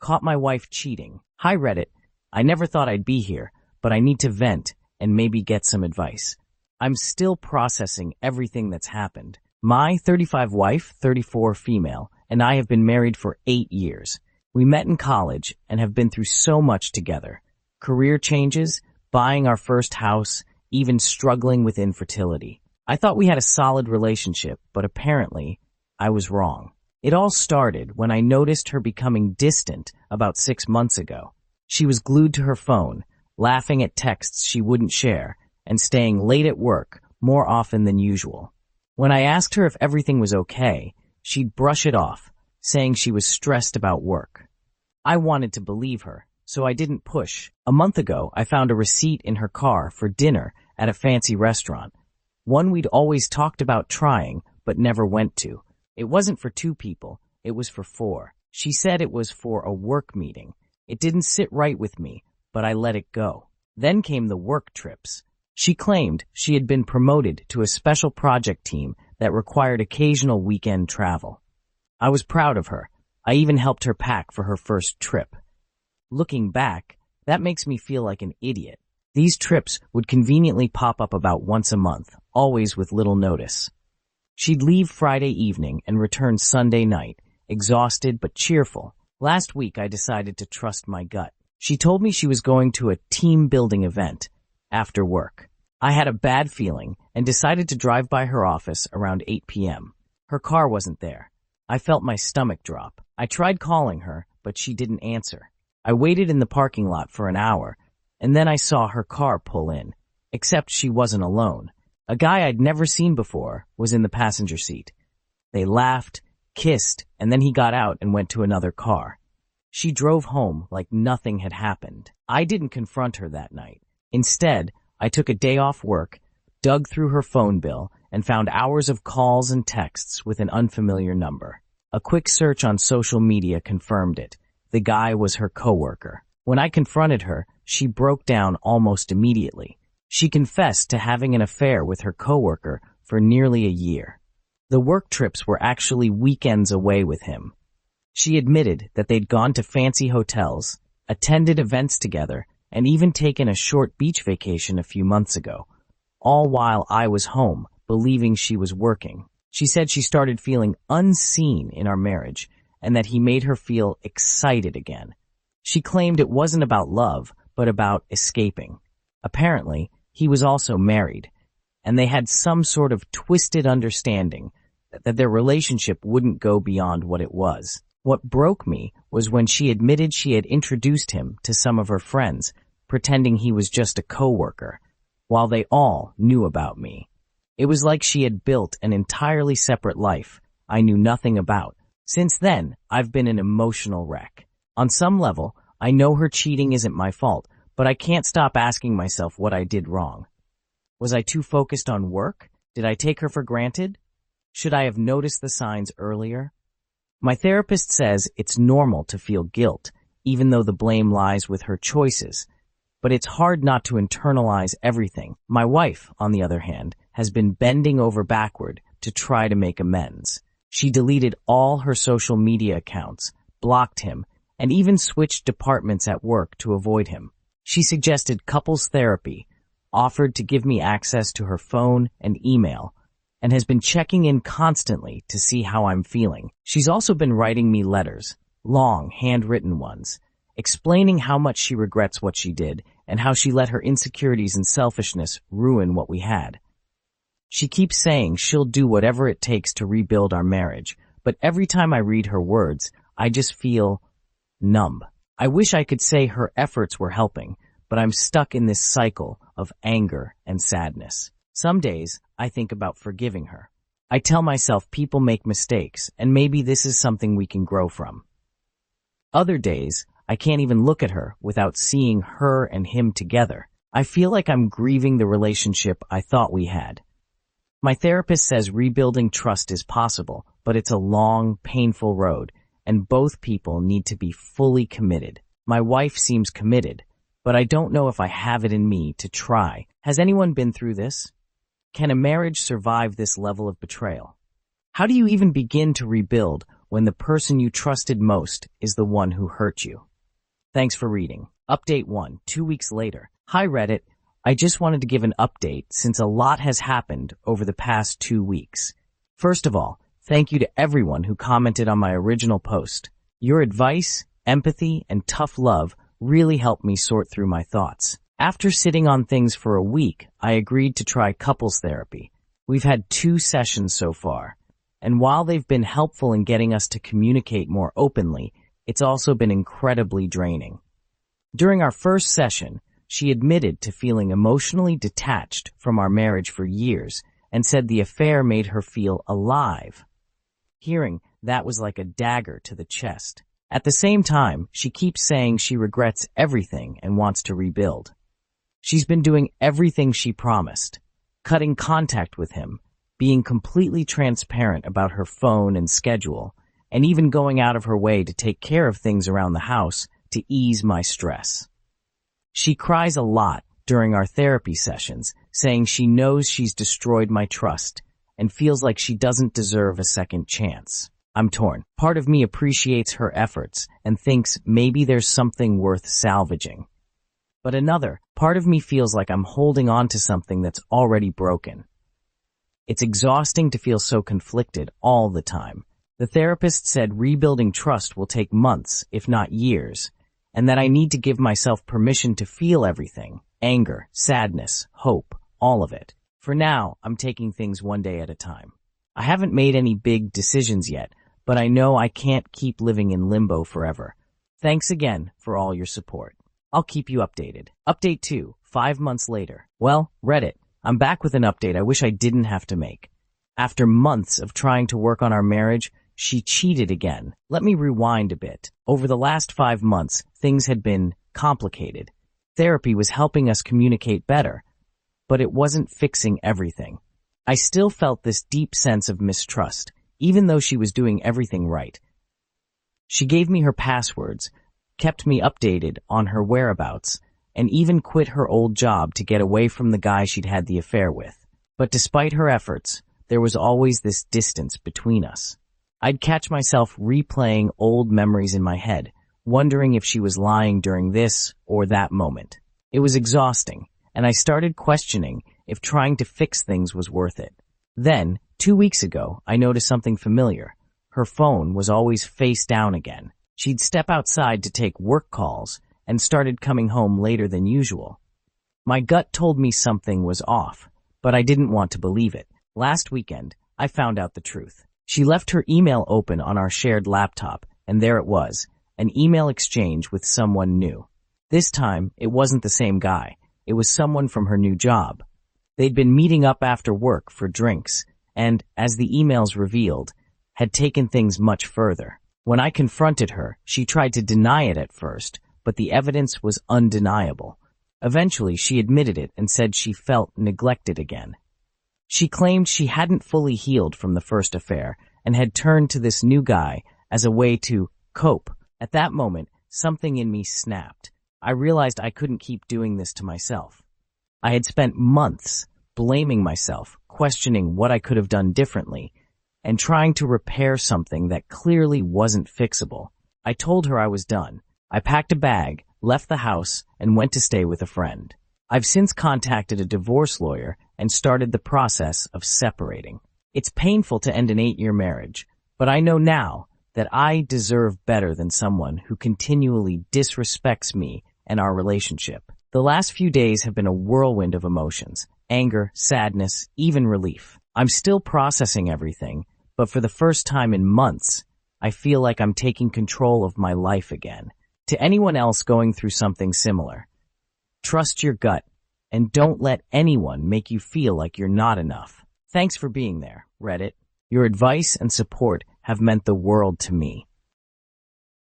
Caught my wife cheating. Hi Reddit. I never thought I'd be here, but I need to vent and maybe get some advice. I'm still processing everything that's happened. My 35 wife, 34 female, and I have been married for 8 years. We met in college and have been through so much together. Career changes, buying our first house, even struggling with infertility. I thought we had a solid relationship, but apparently I was wrong. It all started when I noticed her becoming distant about 6 months ago. She was glued to her phone, laughing at texts she wouldn't share, and staying late at work more often than usual. When I asked her if everything was okay, she'd brush it off, saying she was stressed about work. I wanted to believe her, so I didn't push. A month ago, I found a receipt in her car for dinner at a fancy restaurant, one we'd always talked about trying but never went to. It wasn't for 2 people, it was for 4. She said it was for a work meeting. It didn't sit right with me, but I let it go. Then came the work trips. She claimed she had been promoted to a special project team that required occasional weekend travel. I was proud of her. I even helped her pack for her first trip. Looking back, that makes me feel like an idiot. These trips would conveniently pop up about once a month, always with little notice. She'd leave Friday evening and return Sunday night, exhausted but cheerful. Last week I decided to trust my gut. She told me she was going to a team-building event after work. I had a bad feeling and decided to drive by her office around 8 p.m. Her car wasn't there. I felt my stomach drop. I tried calling her, but she didn't answer. I waited in the parking lot for an hour, and then I saw her car pull in, except she wasn't alone. A guy I'd never seen before was in the passenger seat. They laughed, kissed, and then he got out and went to another car. She drove home like nothing had happened. I didn't confront her that night. Instead, I took a day off work, dug through her phone bill, and found hours of calls and texts with an unfamiliar number. A quick search on social media confirmed it. The guy was her coworker. When I confronted her, she broke down almost immediately. She confessed to having an affair with her coworker for nearly a year. The work trips were actually weekends away with him. She admitted that they'd gone to fancy hotels, attended events together, and even taken a short beach vacation a few months ago, all while I was home, believing she was working. She said she started feeling unseen in our marriage and that he made her feel excited again. She claimed it wasn't about love, but about escaping. Apparently, he was also married, and they had some sort of twisted understanding that their relationship wouldn't go beyond what it was. What broke me was when she admitted she had introduced him to some of her friends, pretending he was just a coworker, while they all knew about me. It was like she had built an entirely separate life I knew nothing about. Since then, I've been an emotional wreck. On some level, I know her cheating isn't my fault, but I can't stop asking myself what I did wrong. Was I too focused on work? Did I take her for granted? Should I have noticed the signs earlier? My therapist says it's normal to feel guilt, even though the blame lies with her choices. But it's hard not to internalize everything. My wife, on the other hand, has been bending over backward to try to make amends. She deleted all her social media accounts, blocked him, and even switched departments at work to avoid him. She suggested couples therapy, offered to give me access to her phone and email, and has been checking in constantly to see how I'm feeling. She's also been writing me letters, long, handwritten ones, explaining how much she regrets what she did and how she let her insecurities and selfishness ruin what we had. She keeps saying she'll do whatever it takes to rebuild our marriage, but every time I read her words, I just feel numb. I wish I could say her efforts were helping, but I'm stuck in this cycle of anger and sadness. Some days, I think about forgiving her. I tell myself people make mistakes, and maybe this is something we can grow from. Other days, I can't even look at her without seeing her and him together. I feel like I'm grieving the relationship I thought we had. My therapist says rebuilding trust is possible, but it's a long, painful road, and both people need to be fully committed. My wife seems committed, but I don't know if I have it in me to try. Has anyone been through this? Can a marriage survive this level of betrayal? How do you even begin to rebuild when the person you trusted most is the one who hurt you. Thanks for reading. Update 1, 2 weeks later. Hi Reddit, I just wanted to give an update since a lot has happened over the past 2 weeks. First of all, thank you to everyone who commented on my original post. Your advice, empathy, and tough love really helped me sort through my thoughts. After sitting on things for a week, I agreed to try couples therapy. We've had 2 sessions so far, and while they've been helpful in getting us to communicate more openly, it's also been incredibly draining. During our first session, she admitted to feeling emotionally detached from our marriage for years and said the affair made her feel alive. Hearing that was like a dagger to the chest. At the same time, she keeps saying she regrets everything and wants to rebuild. She's been doing everything she promised, cutting contact with him, being completely transparent about her phone and schedule, and even going out of her way to take care of things around the house to ease my stress. She cries a lot during our therapy sessions, saying she knows she's destroyed my trust and feels like she doesn't deserve a second chance. I'm torn. Part of me appreciates her efforts and thinks maybe there's something worth salvaging. But another part of me feels like I'm holding on to something that's already broken. It's exhausting to feel so conflicted all the time. The therapist said rebuilding trust will take months, if not years, and that I need to give myself permission to feel everything, anger, sadness, hope, all of it. For now, I'm taking things one day at a time. I haven't made any big decisions yet, but I know I can't keep living in limbo forever. Thanks again for all your support. I'll keep you updated. Update 2, 5 months later. Well, Reddit, I'm back with an update I wish I didn't have to make. After months of trying to work on our marriage, she cheated again. Let me rewind a bit. Over the last 5 months, things had been complicated. Therapy was helping us communicate better, but it wasn't fixing everything. I still felt this deep sense of mistrust, even though she was doing everything right. She gave me her passwords, kept me updated on her whereabouts, and even quit her old job to get away from the guy she'd had the affair with. But despite her efforts, there was always this distance between us. I'd catch myself replaying old memories in my head, wondering if she was lying during this or that moment. It was exhausting, and I started questioning if trying to fix things was worth it. Then, 2 weeks ago, I noticed something familiar. Her phone was always face down again. She'd step outside to take work calls and started coming home later than usual. My gut told me something was off, but I didn't want to believe it. Last weekend, I found out the truth. She left her email open on our shared laptop, and there it was, an email exchange with someone new. This time, it wasn't the same guy. It was someone from her new job. They'd been meeting up after work for drinks, and, as the emails revealed, had taken things much further. When I confronted her, she tried to deny it at first, but the evidence was undeniable. Eventually, she admitted it and said she felt neglected again. She claimed she hadn't fully healed from the first affair and had turned to this new guy as a way to cope. At that moment, something in me snapped. I realized I couldn't keep doing this to myself. I had spent months blaming myself, questioning what I could have done differently, and trying to repair something that clearly wasn't fixable. I told her I was done. I packed a bag, left the house, and went to stay with a friend. I've since contacted a divorce lawyer and started the process of separating. It's painful to end an 8-year marriage, but I know now that I deserve better than someone who continually disrespects me and our relationship. The last few days have been a whirlwind of emotions, anger, sadness, even relief. I'm still processing everything, but for the first time in months, I feel like I'm taking control of my life again. To anyone else going through something similar, trust your gut and don't let anyone make you feel like you're not enough. Thanks for being there, Reddit. Your advice and support have meant the world to me.